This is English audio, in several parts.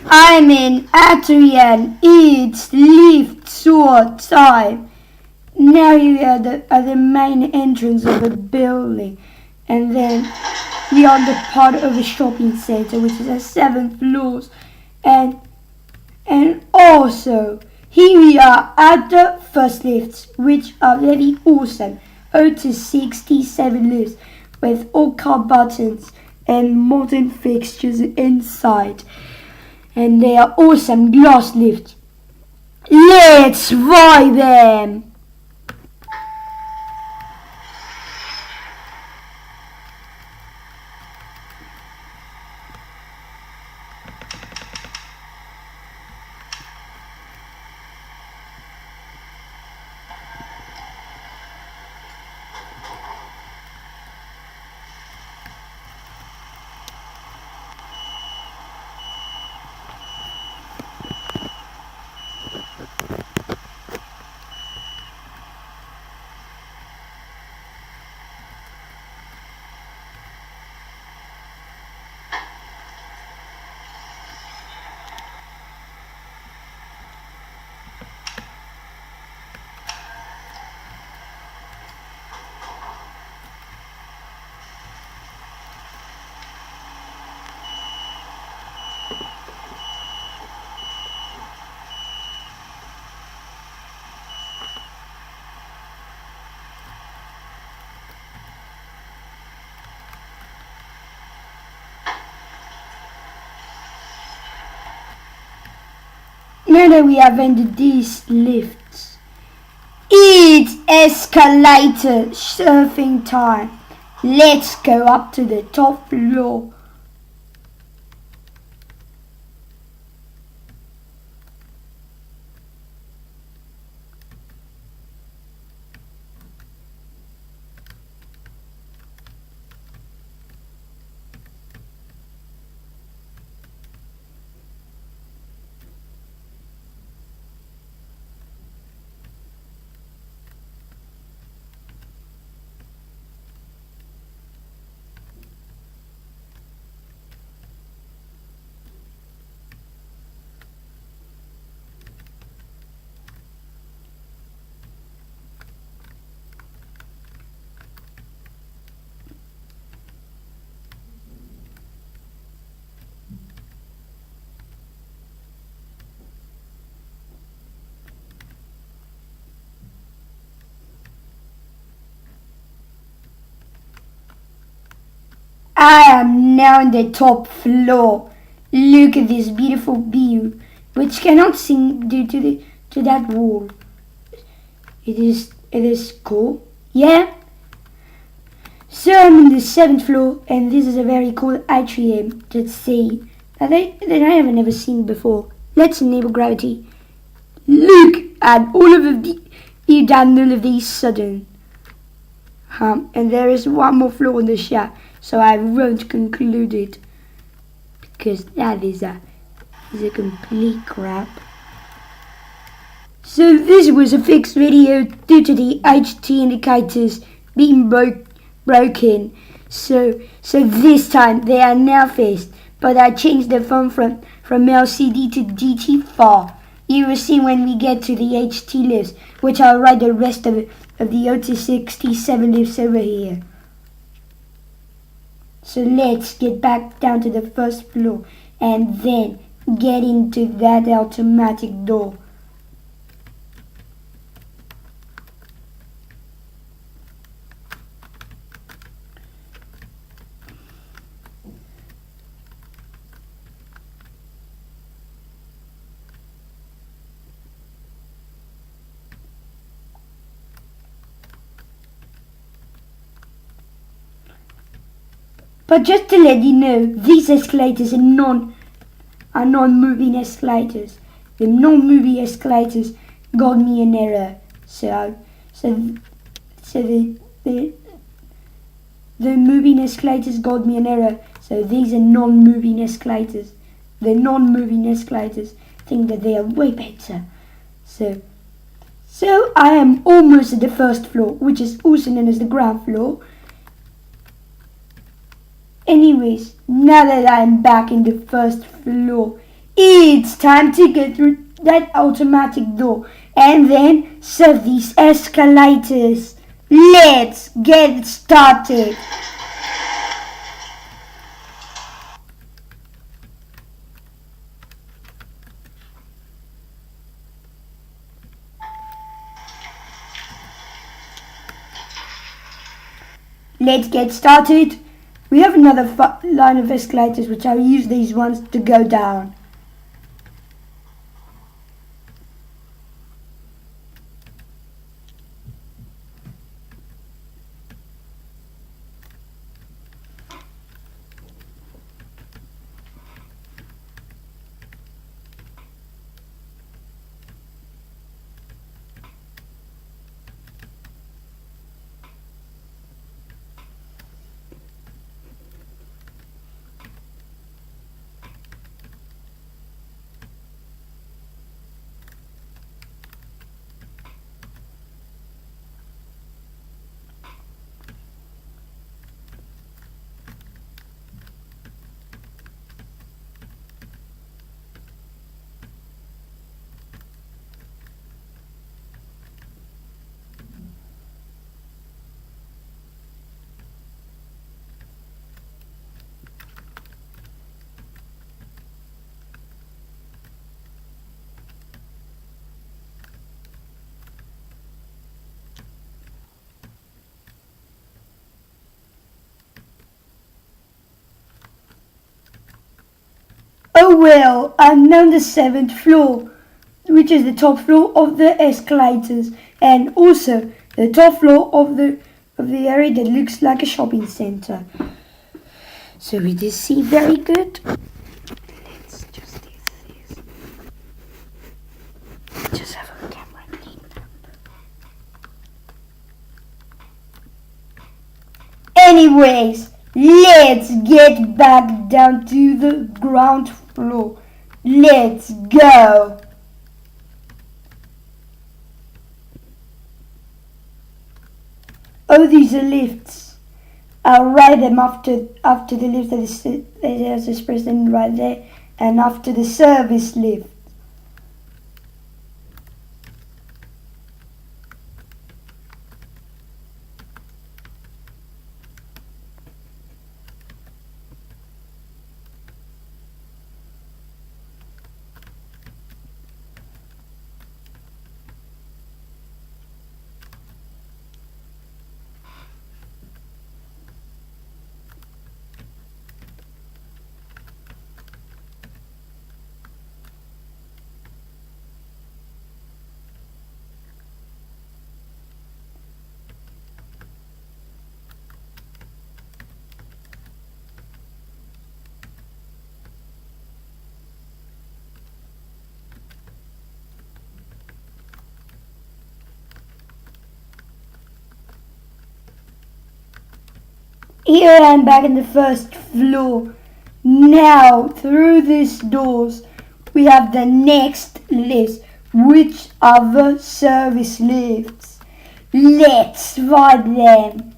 I'm in Atria. It's lift tour time. Now you are at the main entrance of the building, and then we are the part of the shopping center, which is at 7 floors, and also here we are at the first lifts, which are very awesome. 0 to 67 lifts with all car buttons and modern fixtures inside. And they are awesome glass lifts. Let's ride them! Now that we have ended these lifts, it's escalator surfing time. Let's go up to the top floor. I am now on the top floor. Look at this beautiful view, which cannot see due to that wall. It is cool. Yeah. So I'm on the 7th floor, and this is a very cool atrium to see that I haven't ever seen before. Let's enable gravity. Look at all of you down all of these sudden. And there is one more floor on the shaft, so I won't conclude it because that is a complete crap. So this was a fixed video due to the HT indicators being broken. So this time they are now fixed, but I changed the font from LCD to DT4. You will see when we get to the HT lifts, which I'll write the rest of the 0 to 67 lifts over here. So let's get back down to the first floor and then get into that automatic door. But just to let you know, these escalators are non-moving escalators. The non-moving escalators got me an error. So the moving escalators got me an error. So these are non-moving escalators. The non-moving escalators think that they are way better. So I am almost at the first floor, which is also known as the ground floor. Anyways, now that I'm back in the first floor, It's time to get through that automatic door and then serve these escalators. Let's get started. Let's get started. We have another line of escalators which I'll use these ones to go down. Oh well, I'm on the 7th floor, which is the top floor of the escalators, and also the top floor of the area that looks like a shopping center. So we just see very good. Let's just do this. Just have a camera clean up. Anyways, let's get back down to the ground floor. Let's go. Oh, these are lifts. I'll write them after the lift. There's this person right there, and after the service lift. Here I am back in the 1st floor. Now, through these doors, we have the next lifts, which are the service lifts. Let's ride them.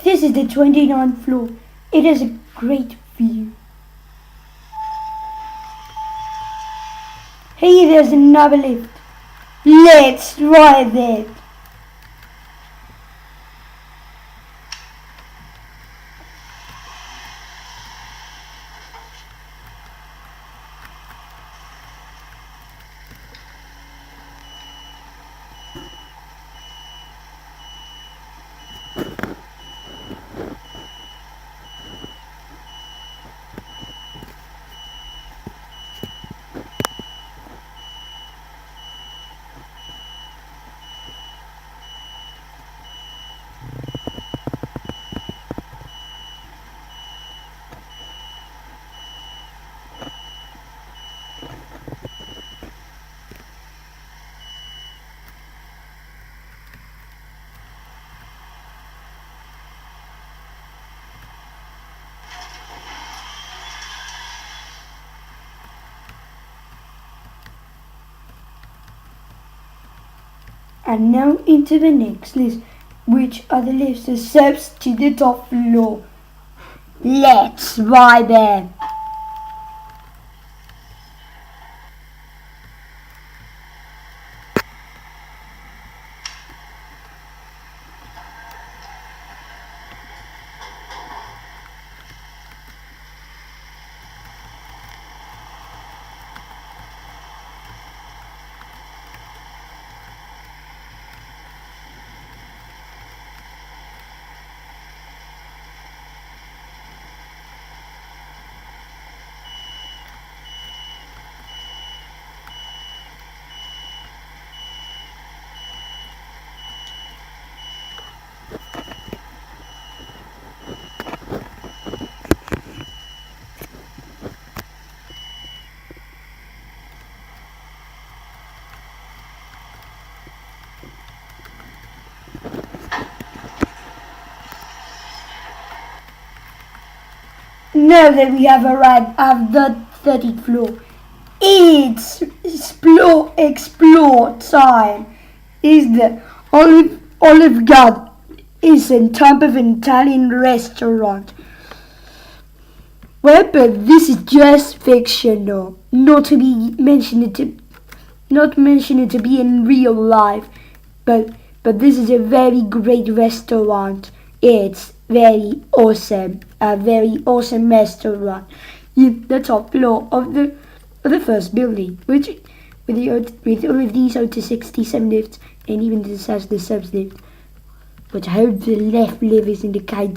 This is the 29th floor. It has a great view. Hey, there's another lift. Let's try that. And now into the next list, which are the lifts and steps to the top floor. Let's ride them. Now that we have arrived at the 30th floor, it's explore time. Is the Olive Garden is on top of an Italian restaurant. Well, but this is just fictional, not mentioned to be in real life. But this is a very great restaurant. It's very awesome, a very awesome restaurant in the top floor of the first building, which with all of these out to 67 lifts and even the subs lift. But I hope the left lift is indicating